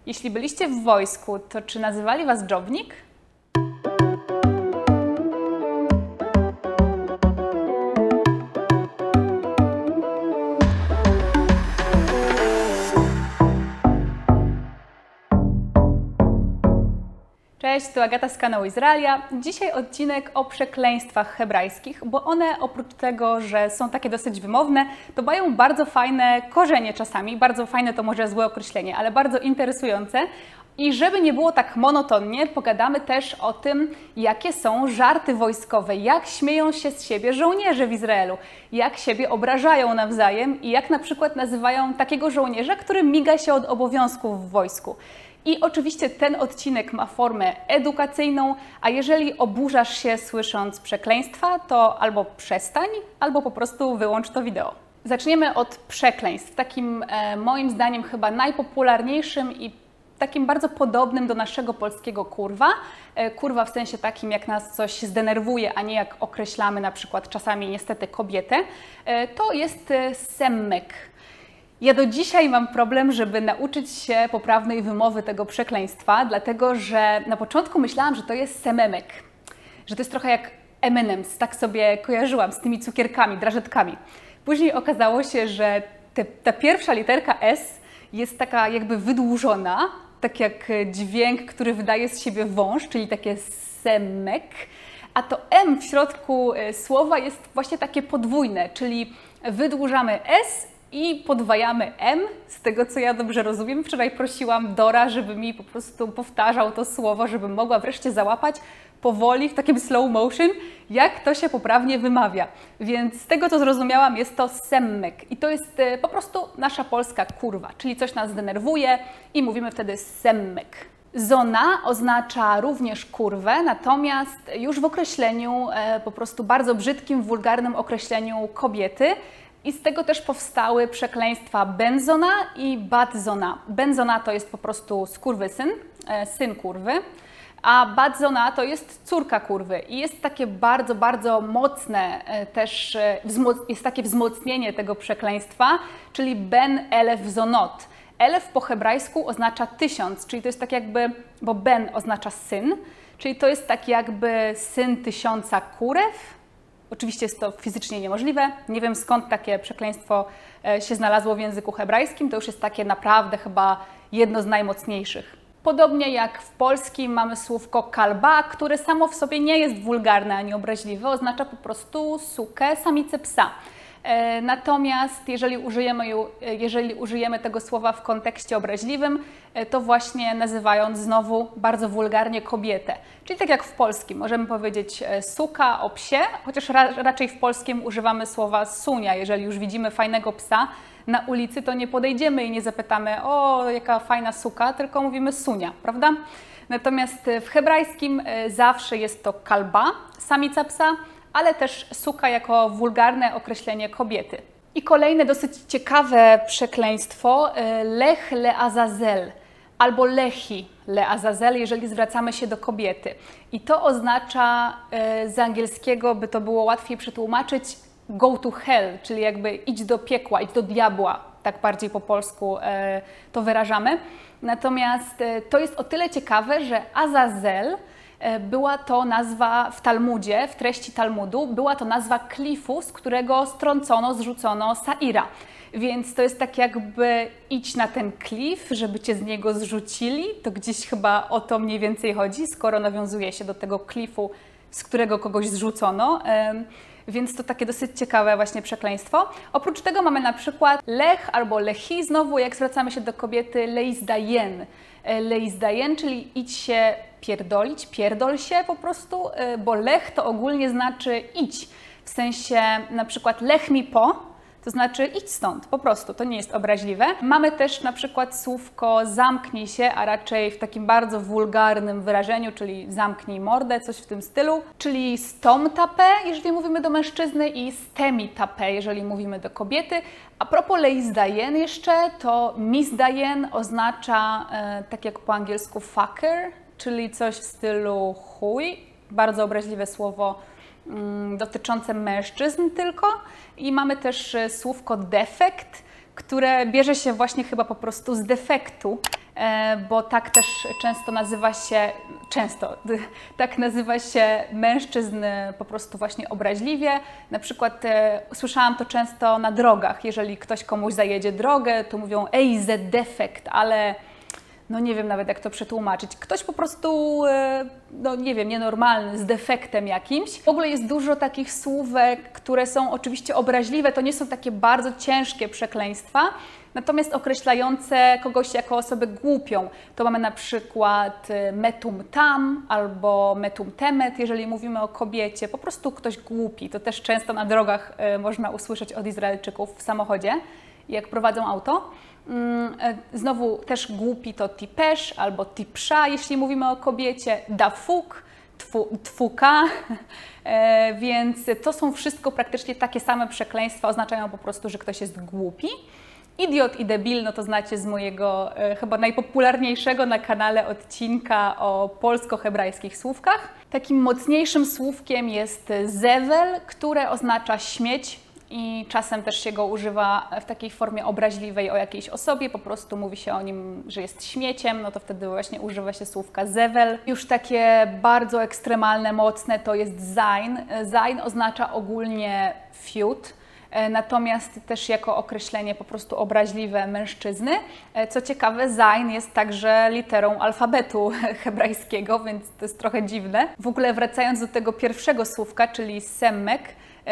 Jeśli byliście w wojsku, to czy nazywali was dżownik? Cześć, tu Agata z kanału Izraelia. Dzisiaj odcinek o przekleństwach hebrajskich, bo one oprócz tego, że są takie dosyć wymowne, to mają bardzo fajne korzenie czasami. Bardzo fajne to może złe określenie, ale bardzo interesujące. I żeby nie było tak monotonnie, pogadamy też o tym, jakie są żarty wojskowe, jak śmieją się z siebie żołnierze w Izraelu, jak siebie obrażają nawzajem i jak na przykład nazywają takiego żołnierza, który miga się od obowiązków w wojsku. I oczywiście ten odcinek ma formę edukacyjną, a jeżeli oburzasz się słysząc przekleństwa, to albo przestań, albo po prostu wyłącz to wideo. Zaczniemy od przekleństw, takim moim zdaniem chyba najpopularniejszym i takim bardzo podobnym do naszego polskiego kurwa. Kurwa w sensie takim, jak nas coś zdenerwuje, a nie jak określamy na przykład czasami niestety kobietę, to jest semmek. Ja do dzisiaj mam problem, żeby nauczyć się poprawnej wymowy tego przekleństwa, dlatego że na początku myślałam, że to jest sememek, że to jest trochę jak M&M's, tak sobie kojarzyłam z tymi cukierkami, drażetkami. Później okazało się, że ta pierwsza literka S jest taka jakby wydłużona, tak jak dźwięk, który wydaje z siebie wąż, czyli takie semek, a to M w środku słowa jest właśnie takie podwójne, czyli wydłużamy S i podwajamy M, z tego co ja dobrze rozumiem. Wczoraj prosiłam Dora, żeby mi po prostu powtarzał to słowo, żebym mogła wreszcie załapać powoli, w takim slow motion, jak to się poprawnie wymawia. Więc z tego co zrozumiałam, jest to semmek i to jest po prostu nasza polska kurwa, czyli coś nas denerwuje i mówimy wtedy semmek. Zona oznacza również kurwę, natomiast już w określeniu, po prostu bardzo brzydkim, wulgarnym określeniu kobiety. I z tego też powstały przekleństwa benzona i badzona. Benzona to jest po prostu skurwysyn, syn kurwy, a badzona to jest córka kurwy. I jest takie bardzo, bardzo mocne też, jest takie wzmocnienie tego przekleństwa, czyli ben elef zonot. Elef po hebrajsku oznacza 1000, czyli to jest tak jakby, bo ben oznacza syn, czyli to jest tak jakby syn 1000 kurew. Oczywiście jest to fizycznie niemożliwe. Nie wiem skąd takie przekleństwo się znalazło w języku hebrajskim. To już jest takie naprawdę chyba jedno z najmocniejszych. Podobnie jak w polskim mamy słówko kalba, które samo w sobie nie jest wulgarne ani obraźliwe. Oznacza po prostu sukę, samicę psa. Natomiast jeżeli użyjemy tego słowa w kontekście obraźliwym, to właśnie nazywając znowu bardzo wulgarnie kobietę. Czyli tak jak w polskim, możemy powiedzieć suka o psie, chociaż raczej w polskim używamy słowa sunia. Jeżeli już widzimy fajnego psa na ulicy, to nie podejdziemy i nie zapytamy: o, jaka fajna suka, tylko mówimy sunia, prawda? Natomiast w hebrajskim zawsze jest to kalba, samica psa, ale też suka jako wulgarne określenie kobiety. I kolejne dosyć ciekawe przekleństwo, lech leazazel albo lechi leazazel, jeżeli zwracamy się do kobiety. I to oznacza z angielskiego, by to było łatwiej przetłumaczyć, go to hell, czyli jakby idź do piekła, idź do diabła, tak bardziej po polsku to wyrażamy. Natomiast to jest o tyle ciekawe, że Azazel była to nazwa w Talmudzie, w treści Talmudu, była to nazwa klifu, z którego strącono, zrzucono Saira. Więc to jest tak jakby idź na ten klif, żeby cię z niego zrzucili. To gdzieś chyba o to mniej więcej chodzi, skoro nawiązuje się do tego klifu, z którego kogoś zrzucono. Więc to takie dosyć ciekawe właśnie przekleństwo. Oprócz tego mamy na przykład lech albo lechi, znowu jak zwracamy się do kobiety, leizdajen. Leizdajen, czyli idź się pierdolić, pierdol się po prostu, bo lech to ogólnie znaczy idź. W sensie na przykład lech mi po, to znaczy idź stąd, po prostu, to nie jest obraźliwe. Mamy też na przykład słówko zamknij się, a raczej w takim bardzo wulgarnym wyrażeniu, czyli zamknij mordę, coś w tym stylu. Czyli stom tapę, jeżeli mówimy do mężczyzny, i stemi tapę, jeżeli mówimy do kobiety. A propos leizdajen jeszcze, to misdajen oznacza, tak jak po angielsku fucker, czyli coś w stylu chuj, bardzo obraźliwe słowo dotyczące mężczyzn tylko. I mamy też słówko defekt, które bierze się właśnie chyba po prostu z defektu, bo tak też często nazywa się mężczyzn po prostu właśnie obraźliwie. Na przykład słyszałam to często na drogach, jeżeli ktoś komuś zajedzie drogę, to mówią ej, ze defekt, ale no nie wiem nawet jak to przetłumaczyć. Ktoś po prostu, no nie wiem, nienormalny, z defektem jakimś. W ogóle jest dużo takich słówek, które są oczywiście obraźliwe, to nie są takie bardzo ciężkie przekleństwa, natomiast określające kogoś jako osobę głupią. To mamy na przykład metum tam albo metum temet, jeżeli mówimy o kobiecie. Po prostu ktoś głupi. To też często na drogach można usłyszeć od Izraelczyków w samochodzie, jak prowadzą auto. Znowu też głupi to tipesz albo tipsza, jeśli mówimy o kobiecie, dafuk, tfuka, więc to są wszystko praktycznie takie same przekleństwa, oznaczają po prostu, że ktoś jest głupi. Idiot i debil, no to znacie z mojego chyba najpopularniejszego na kanale odcinka o polsko-hebrajskich słówkach. Takim mocniejszym słówkiem jest zewel, które oznacza śmieć. I czasem też się go używa w takiej formie obraźliwej o jakiejś osobie, po prostu mówi się o nim, że jest śmieciem, no to wtedy właśnie używa się słówka zewel. Już takie bardzo ekstremalne, mocne to jest zain. Zain oznacza ogólnie fiut, natomiast też jako określenie po prostu obraźliwe mężczyzny. Co ciekawe, zain jest także literą alfabetu hebrajskiego, więc to jest trochę dziwne. W ogóle wracając do tego pierwszego słówka, czyli semmek,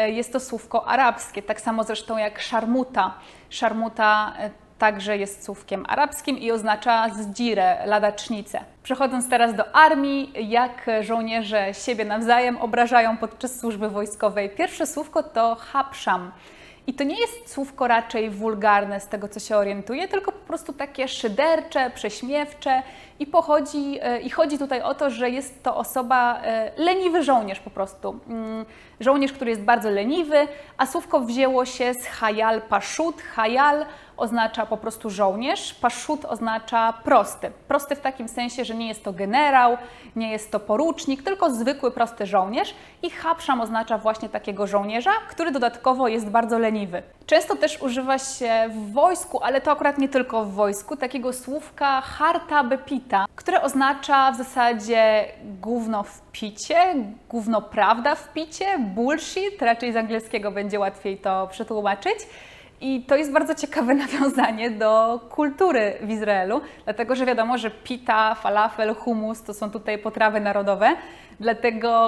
jest to słówko arabskie, tak samo zresztą jak szarmuta. Szarmuta także jest słówkiem arabskim i oznacza zdzirę, ladacznicę. Przechodząc teraz do armii, jak żołnierze siebie nawzajem obrażają podczas służby wojskowej. Pierwsze słówko to hapszam. I to nie jest słówko raczej wulgarne z tego, co się orientuję, tylko po prostu takie szydercze, prześmiewcze i chodzi tutaj o to, że jest to osoba, leniwy żołnierz po prostu. Żołnierz, który jest bardzo leniwy, a słówko wzięło się z hayal paszut. Hayal oznacza po prostu żołnierz, paszut oznacza prosty. Prosty w takim sensie, że nie jest to generał, nie jest to porucznik, tylko zwykły, prosty żołnierz i hapszam oznacza właśnie takiego żołnierza, który dodatkowo jest bardzo leniwy. Często też używa się w wojsku, ale to akurat nie tylko w wojsku, takiego słówka harta bepita, które oznacza w zasadzie gówno w picie, gówno prawda w picie, bullshit, raczej z angielskiego będzie łatwiej to przetłumaczyć. I to jest bardzo ciekawe nawiązanie do kultury w Izraelu, dlatego że wiadomo, że pita, falafel, hummus to są tutaj potrawy narodowe,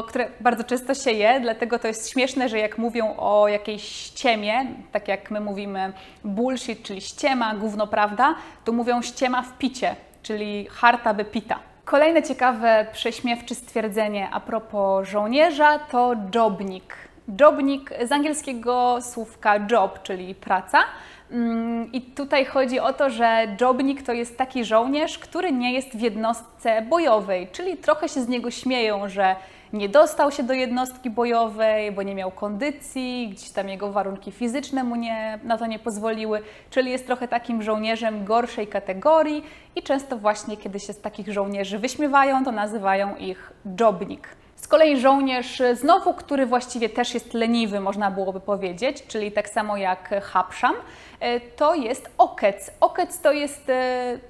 które bardzo często się je, dlatego to jest śmieszne, że jak mówią o jakiejś ściemie, tak jak my mówimy bullshit, czyli ściema, gówno prawda, to mówią ściema w picie, czyli harta by pita. Kolejne ciekawe prześmiewcze stwierdzenie a propos żołnierza to jobnik. Jobnik z angielskiego słówka job, czyli praca. I tutaj chodzi o to, że jobnik to jest taki żołnierz, który nie jest w jednostce bojowej, czyli trochę się z niego śmieją, że nie dostał się do jednostki bojowej, bo nie miał kondycji, gdzieś tam jego warunki fizyczne mu na to nie pozwoliły, czyli jest trochę takim żołnierzem gorszej kategorii i często właśnie, kiedy się z takich żołnierzy wyśmiewają, to nazywają ich jobnik. Z kolei żołnierz znowu, który właściwie też jest leniwy, można byłoby powiedzieć, czyli tak samo jak hapszam, to jest okec. Okec to jest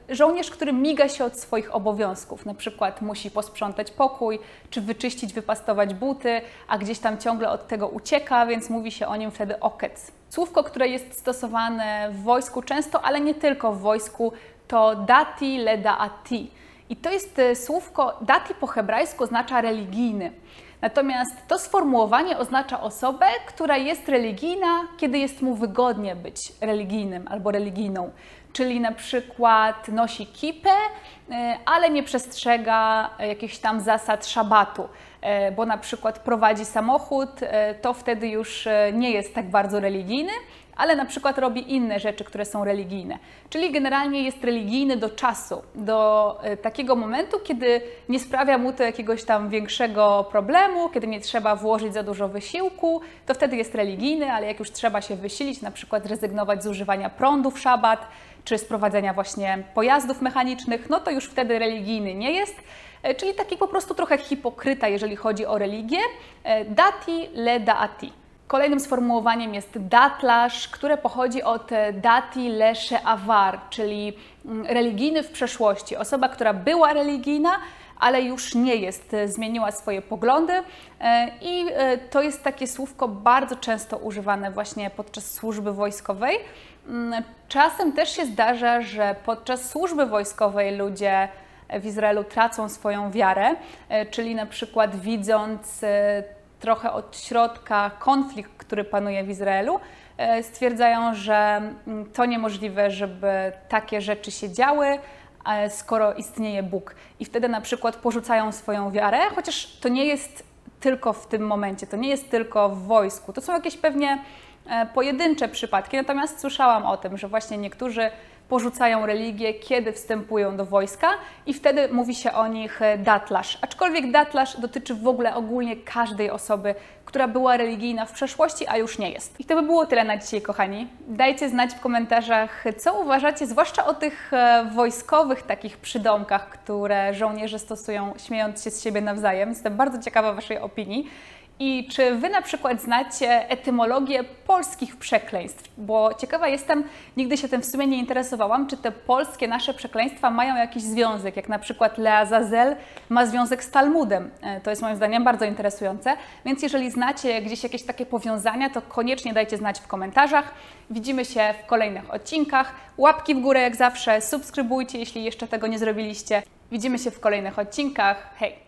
żołnierz, który miga się od swoich obowiązków. Na przykład musi posprzątać pokój, czy wyczyścić, wypastować buty, a gdzieś tam ciągle od tego ucieka, więc mówi się o nim wtedy okec. Słówko, które jest stosowane w wojsku często, ale nie tylko w wojsku, to dati ledaati. I to jest słówko, dati po hebrajsku oznacza religijny. Natomiast to sformułowanie oznacza osobę, która jest religijna, kiedy jest mu wygodnie być religijnym albo religijną. Czyli na przykład nosi kipę, ale nie przestrzega jakichś tam zasad szabatu, bo na przykład prowadzi samochód, to wtedy już nie jest tak bardzo religijny, ale na przykład robi inne rzeczy, które są religijne. Czyli generalnie jest religijny do czasu, do takiego momentu, kiedy nie sprawia mu to jakiegoś tam większego problemu, kiedy nie trzeba włożyć za dużo wysiłku, to wtedy jest religijny, ale jak już trzeba się wysilić, na przykład rezygnować z używania prądu w szabat, czy z prowadzenia właśnie pojazdów mechanicznych, no to już wtedy religijny nie jest. Czyli taki po prostu trochę hipokryta, jeżeli chodzi o religię. Dati le daati. Kolejnym sformułowaniem jest datlarz, które pochodzi od dati lesze avar, czyli religijny w przeszłości. Osoba, która była religijna, ale już nie jest, zmieniła swoje poglądy i to jest takie słówko bardzo często używane właśnie podczas służby wojskowej. Czasem też się zdarza, że podczas służby wojskowej ludzie w Izraelu tracą swoją wiarę, czyli na przykład widząc trochę od środka konflikt, który panuje w Izraelu, stwierdzają, że to niemożliwe, żeby takie rzeczy się działy, skoro istnieje Bóg. I wtedy na przykład porzucają swoją wiarę, chociaż to nie jest tylko w tym momencie, to nie jest tylko w wojsku. To są jakieś pewnie pojedyncze przypadki, natomiast słyszałam o tym, że właśnie niektórzy porzucają religię, kiedy wstępują do wojska i wtedy mówi się o nich datlarz. Aczkolwiek datlarz dotyczy w ogóle ogólnie każdej osoby, która była religijna w przeszłości, a już nie jest. I to by było tyle na dzisiaj, kochani. Dajcie znać w komentarzach, co uważacie, zwłaszcza o tych wojskowych takich przydomkach, które żołnierze stosują, śmiejąc się z siebie nawzajem. Jestem bardzo ciekawa Waszej opinii. I czy Wy na przykład znacie etymologię polskich przekleństw? Bo ciekawa jestem, nigdy się tym w sumie nie interesowałam, czy te polskie nasze przekleństwa mają jakiś związek, jak na przykład Leazazel ma związek z Talmudem. To jest moim zdaniem bardzo interesujące, więc jeżeli znacie gdzieś jakieś takie powiązania, to koniecznie dajcie znać w komentarzach. Widzimy się w kolejnych odcinkach. Łapki w górę jak zawsze, subskrybujcie, jeśli jeszcze tego nie zrobiliście. Widzimy się w kolejnych odcinkach. Hej!